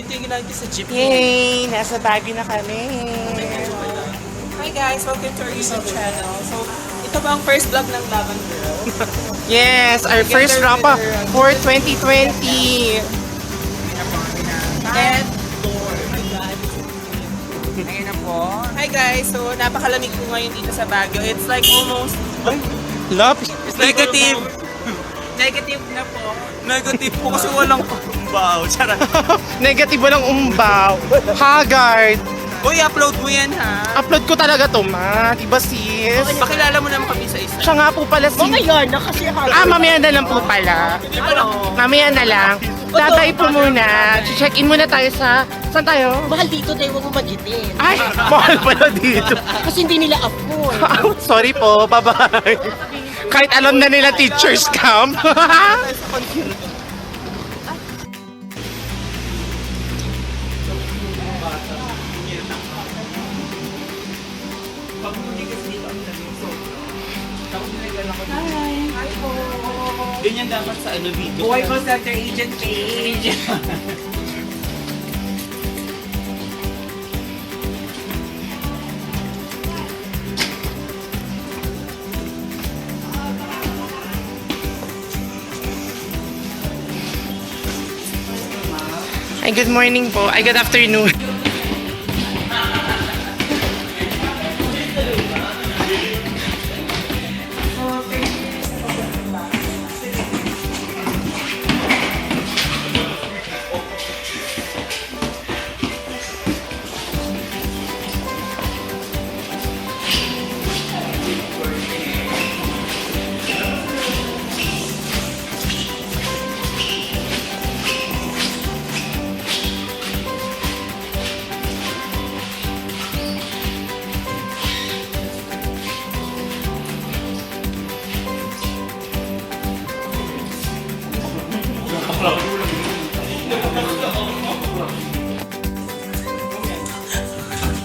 Ito yung ginagawa ko sa jeepney. Yay! Nasa Baguio na kami. Hi guys, welcome to our YouTube channel. So, ito ba ang first vlog ng Laban Girl? Yes, our first rampa for 2020. And door. Oh my God. Ayun na po. Hi guys, so napakalamig po ngayon dito sa Baguio. It's like almost Love. negative. Negative na po. Negative po kasi walang pambaw. Charot. Negative walang umbaw. Haggard. Uy, upload mo yan ha. Upload ko talaga to, ma. Diba, sis? Pakilala mo naman kami sa isa. Siya nga po pala si... Ngayon na kasi mamaya na lang po pala. Mamaya na lang. Tatay po muna. Check-in muna tayo sa... Saan tayo? mahal dito dahil huwag mo magitin. Ay, mahal pala dito. Kasi hindi nila afford. Sorry po, bye-bye. Kahit alam na nila teacher's camp. Ganyan dapat sa ano video. Buhay ko sa their agent page. Ay, good morning po. Ay, good afternoon.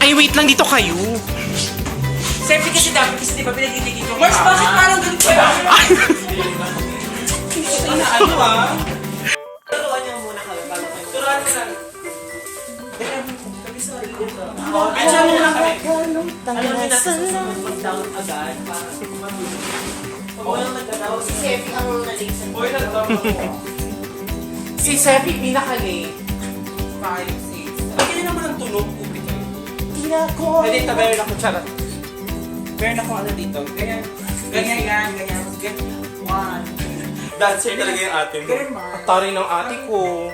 Ay, wait lang dito kayo. Siyempre kasi dapat kasi di ba pinag-itigil ko. Mars, bakit parang ganito ba? Na ano ah? Turuan niyo muna kami bago kayo. Turuan mo lang. Medyo mo lang kami. Alam niyo natin susunod mag-down agad para pag walang nagkatawa, si Sefi ang nalagsan. Boy, nagtawa ko. Si Sepi pinaka-late. 5, 6. Lagyan naman ang tunog. Tira ko. Pwede ito, meron ako, charot. Meron ako ano dito. Ganyan. Ganyan yan, ganyan. One. Dancer talaga yung ate mo. Ganun ma. Tari ng ate ko.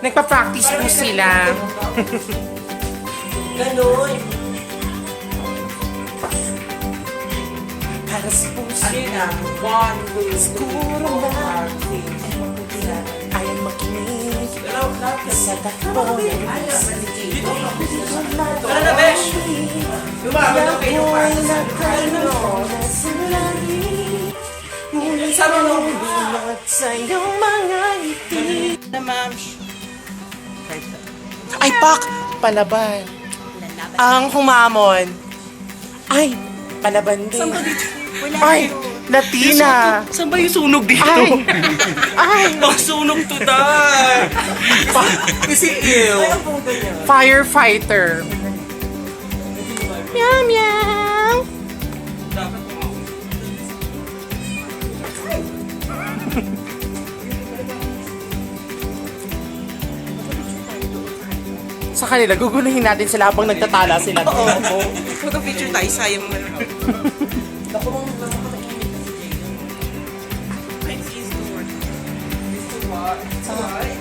Nagpa-practice po sila. Ganun. Para sa puso. Ano yun ah? 1, 2, 3, Siguro na 4, 6. ay makinig Dalaw, lahat kasi. sa takbo ng Dito. Tara na, Besh! Lumaban na kayo Ako'y pa. nagkaroon na sa langit. Ngunit Sama mo. at sa iyong mga ngiti. Na, ma'am. Ay, pak! Palaban. Ang humamon. Ay, palaban din. Ay, Latina. Saan ba yung sunog dito? Ay! Ay! Sunog to die! Kasi ew. Firefighter. Meow, meow. Sa kanila, guguluhin natin sila habang nagtatala sila. Oo. Photo-picture tayo, sayang mo na.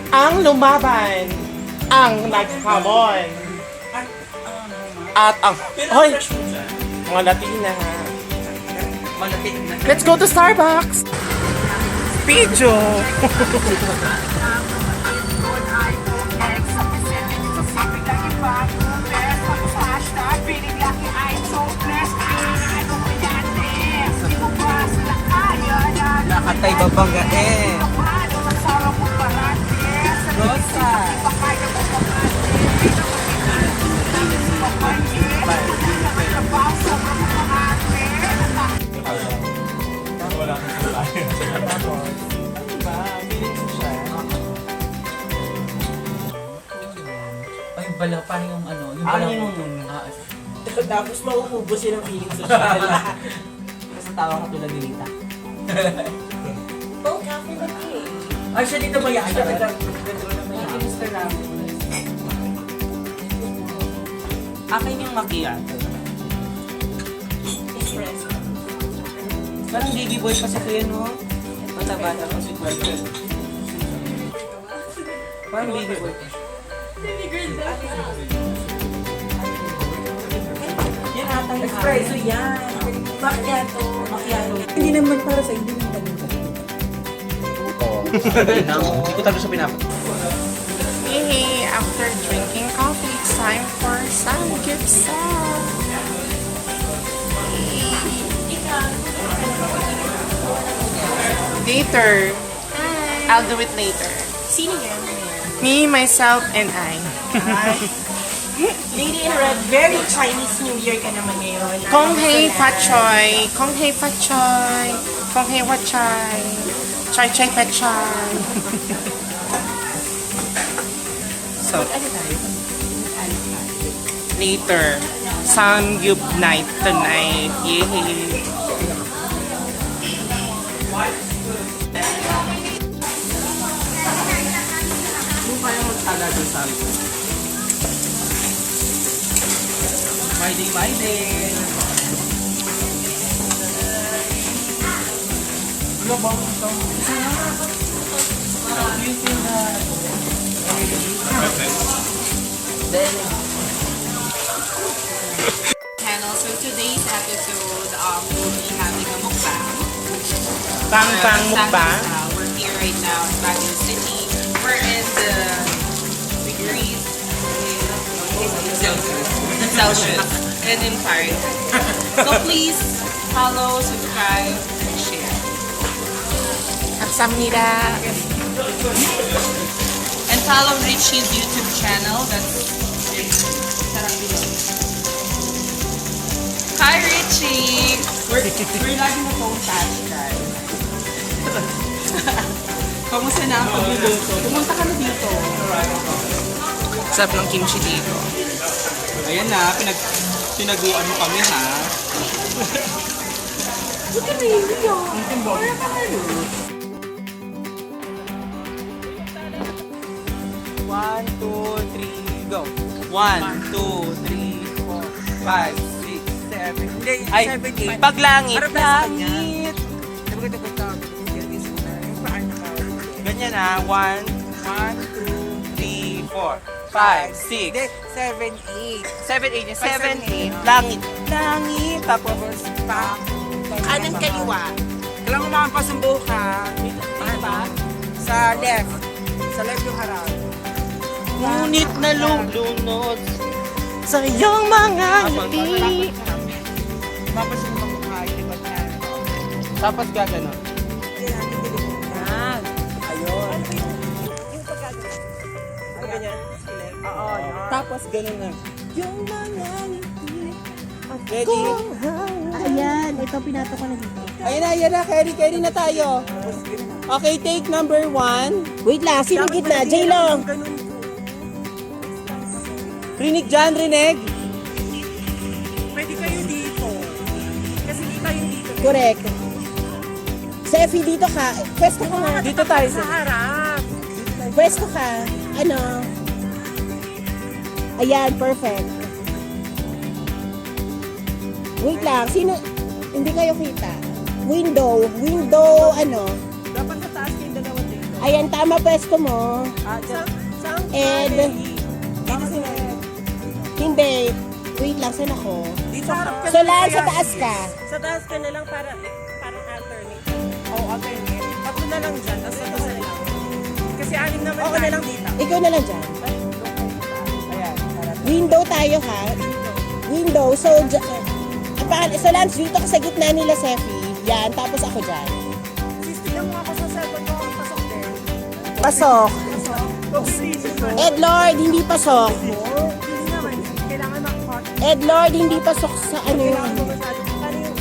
Ang lumaban, ang naghamon, at ang... Hoy! Mga Latina ha. Malapit na. Let's go to Starbucks! Video! Nakatay babangga eh. Rosa. pala, paano yung ano? Yung Ano pala yung- Ah, Tapos mauubos yun ang feeling social. Tapos tawa ka tulad ni Lita. Oh, cafe ba eh? Ay, siya dito ba yan? Mr. Ramos. Akin yung macchiato. Espresso. Parang baby boy pa sa kuya, no? Mataba na kasi kwento. Parang baby boy pa siya. Yan ata yung espresso yan. Macchiato. Macchiato. Hindi naman para sa hindi naman ganun. Hindi ko talaga siya pinapot. Hey, after drinking coffee, it's time for some gifts. Later. I'll do it later. Sino yan? Me, myself, and I. Lady in Red, very Chinese New Year ka naman ngayon. Kong hei fa choy. Kong hei fa choy. Kong hei wa choy. Choy choy pa choy. So, later. Samgyup night tonight. Yay! Yung kaya magsala doon sa amin. My day. Ano ba ito? Channel. So today's episode, we'll be having a mukbang. Bang bang mukbang. We're here right now in Baguio City. We're in the degrees Celsius and in Paris. So please follow, subscribe, and share. 감사합니다. And follow Richie's YouTube channel. That's Hi Richie! We're lagi na phone touch, guys. Kamusta na ang pagluluto? Pumunta ka na dito. Sarap ng kimchi dito. Ayan na, pinaguan mo kami ha. One, two, three, go. 1, 2, 3, 4, 5, 6, 7, 8. Ay, paglangit. Langit. Ganyan na. 1, 2, 3, 4, 5, 6, 7, 8. 7, 8. Langit. Langit. Tapos, Kanan kaliwa. Kailangan mo makapasumbo ka. Dito ba? Sa left. Sa left yung harap. ngunit nalulunod. Sa iyong mga ngiti. Mapasumbo mo ka. Ilipat na. Tapos gagano. Yan. Ayun. Yung pagkagano. Ang ganyan. Oo. Tapos ganun na. Yung mga ngiti. Ready? Ayan, ito pinato ko na dito. Ayan na. Carry na tayo. Okay, take number 1. Wait lang, sino gitna? J-Long! Rinig dyan, Rinig. Correct. Sefi, dito ka. Pwesto ka nga. Dito tayo sa Pwesto ka. Ano? Ayan, perfect. Wait lang, sino? Hindi kayo kita. Window, ano? Dapat sa taas yung dalawa dito. Ayan, tama pwesto mo. Saan? And, Dito sila. hindi. Wait lang, saan ako? Dito harap ka So, na lang kaya. sa taas ka. Sa taas ka na lang parang alternate. Oo, alternate. Tatlo na lang dyan, tapos ito sa lang. Kasi anim naman okay na lang dito. Ikaw na lang dyan. Ayan. Window tayo ha. Window. So, so Lance, dito ka sa gitna nila, Sefi. Yan, tapos ako dyan. Tingnan mo ako sa cellphone ko, pasok din. Pasok. Edlord, hindi pasok. Hindi naman, kailangan mag-hot. Edlord, hindi pasok sa ano yun. Kailangan mo masyado. Ano yung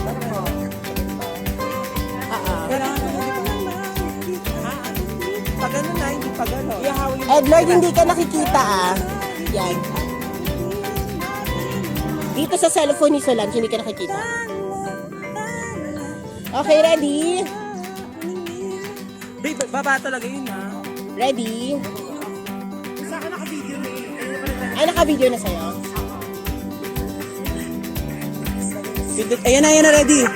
Pag ano na, hindi pag ano. Edlord, hindi ka nakikita ah. Yan. Dito sa cellphone ni Solange, hindi ka nakikita. Okay, ready? Babe, baba talaga yun ha. Ready? Ay, naka-video na sa'yo. Ayan na, ready.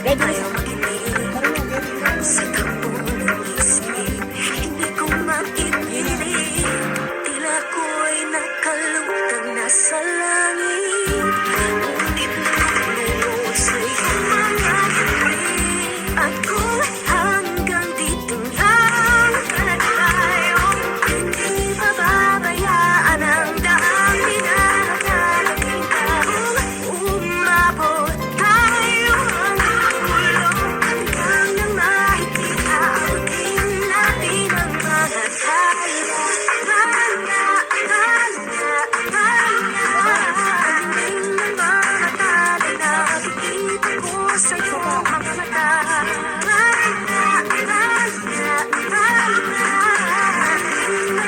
Ready? Hindi ko maipilit, tila ko'y nakalutang nasa langit. Ngunit nalulunod sa iyong mga ngiti. Ako hanggang dito lang tayo. Hindi mababayaan ang daang minahagala kita. Umabot tayo hanggang dulo, hanggang nang makikita ang tingin natin ang mga kaya. Aling ng mga tali na nakikita ko sa iyong mga mata. Aling ng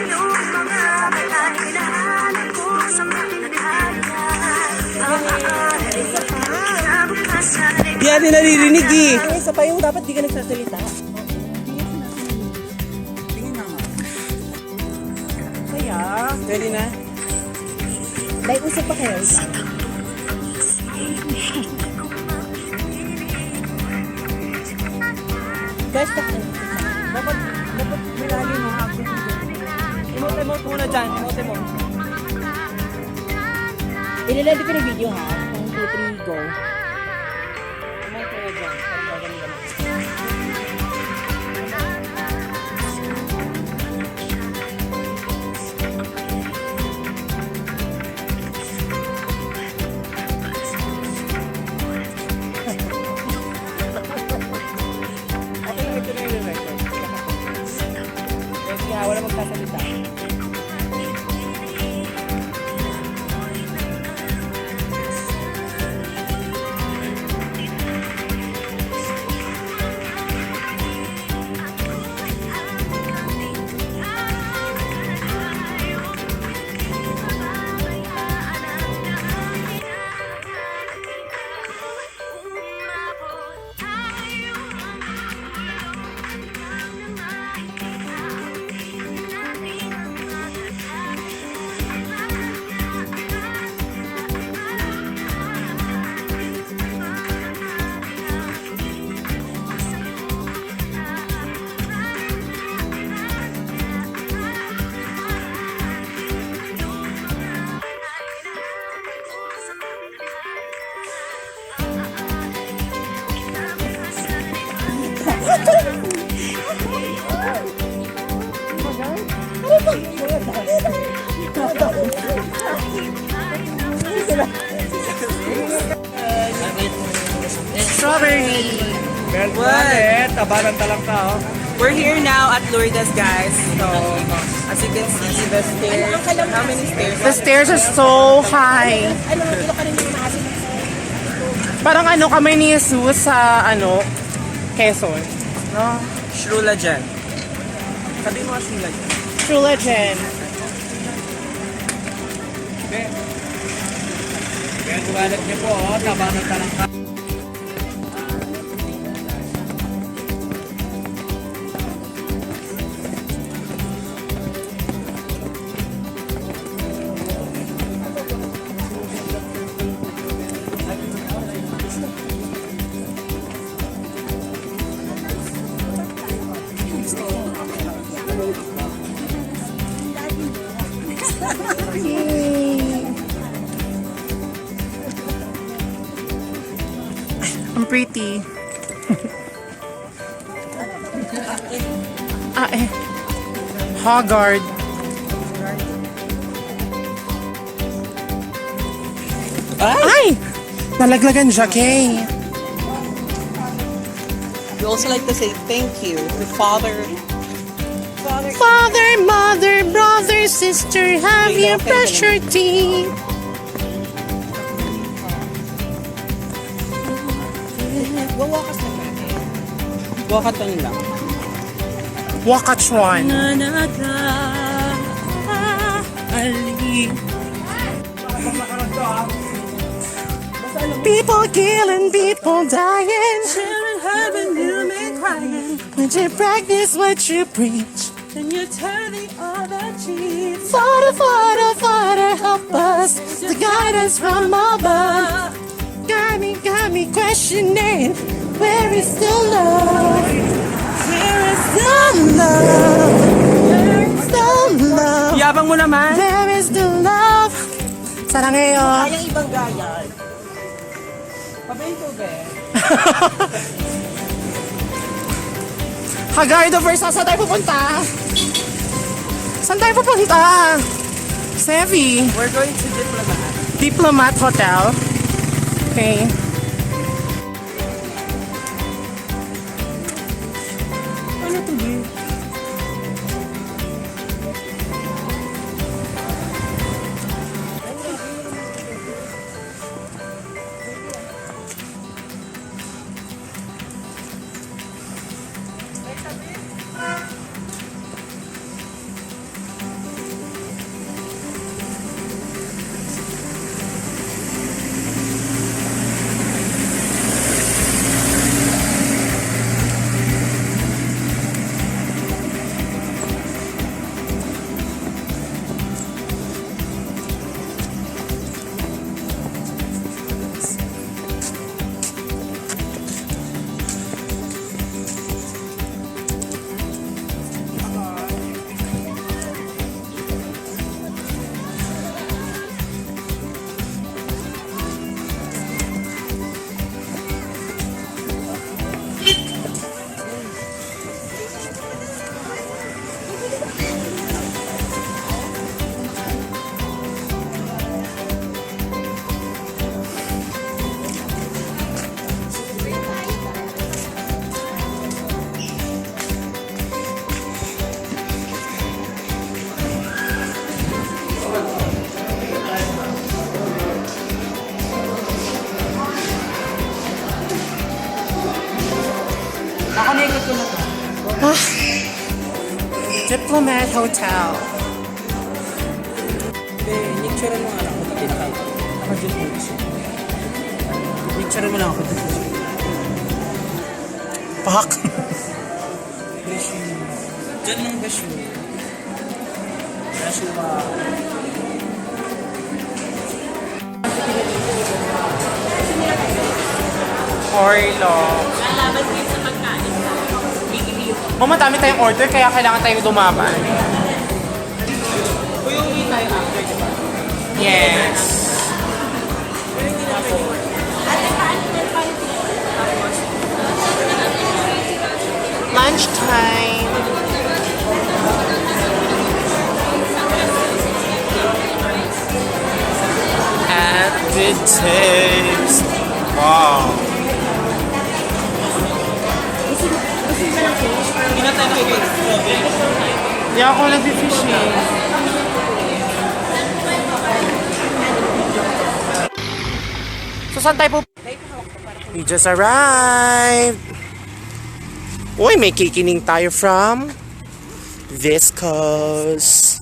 iyong mga mata, hinahanap ko sa mga kaya. Di natin naririnig eh. Ang isa pa yung dapat di ka nagsasalita. Kaya, ready na? Dahil usap pa kayo. Guys, Dapat malalim mo. Emote muna dyan. Emote mo. ilalagay ko na video ha. 1, 2, 3, go. Emote muna dyan. Parang gagawin naman. Okay, ito na yung record. Kaya wala magsasalita. Strawberry. What? Tabanan talang ka, oh. We're here now at Lourdes, guys. So, as you can see, the stairs. How many stairs? The stairs are so high. Ano, ilo ka rin yung maasin. Parang ano kami ni Jesus sa Quezon. No? Shrula dyan. Sabi mo Shrula dyan. Trula Jen. Kaya tumalat niyo po, oh. Tabanan talang ka. I'm pretty. Haggard. Ay! Nalaglagan siya, Kay. We also like to say thank you to Father. Father, mother, brother, sister, have your pressure tea. Wawakas na natin. Wakatan lang. Wakachwan. Ali People killing, people dying. Children having you me crying. When you practice what you preach. And you turn the other cheek. Father, Father, Father, help us to guide us from above. Got me questioning, where is the love? Where is the love? Where is the love? Yabang mo naman. Where is the love? Sana ngayon. Kayang ibang gaya. Pabento be. Hagardo first, saan tayo pupunta? Saan tayo pupunta? Sevi. We're going to Diplomat. Diplomat Hotel. Okay. Ano to be? Nakanikot ko na to. Diplomat Hotel. Picture mo nga lang ako dito tayo. Ako dito mo siya. Picture mo lang ako dito. Fuck. Diyan lang besyo. Besyo ba? Orlo. Mama, dami tayong order, kaya kailangan tayong dumaban. Uyuwi tayo after, di ba? Yes. Lunchtime. At the taste. Wow. Hindi na tayo nakikita. Hindi ako nag-fishing. So, saan tayo po? We just arrived. Uy, may kikining tayo from Viscos.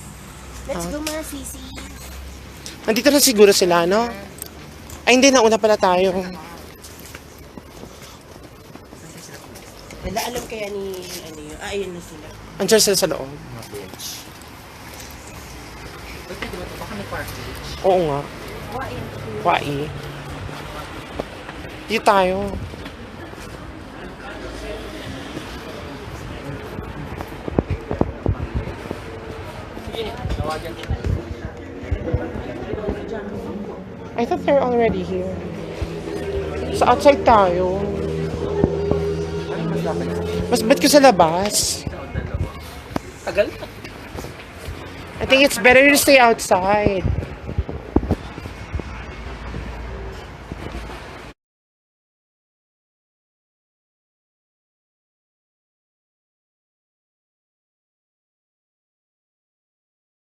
Let's go mga sisi. Nandito na siguro sila, no? Ay, hindi. Nauna pala tayo. Wala alam kaya ni, ano yun. Ah, ayun na sila. Andiyan sila sa loob. Oo nga. Wai. Dito tayo. I thought they're already here. Sa outside tayo. Mas ba't ka sa labas? Tagal. I think it's better to stay outside.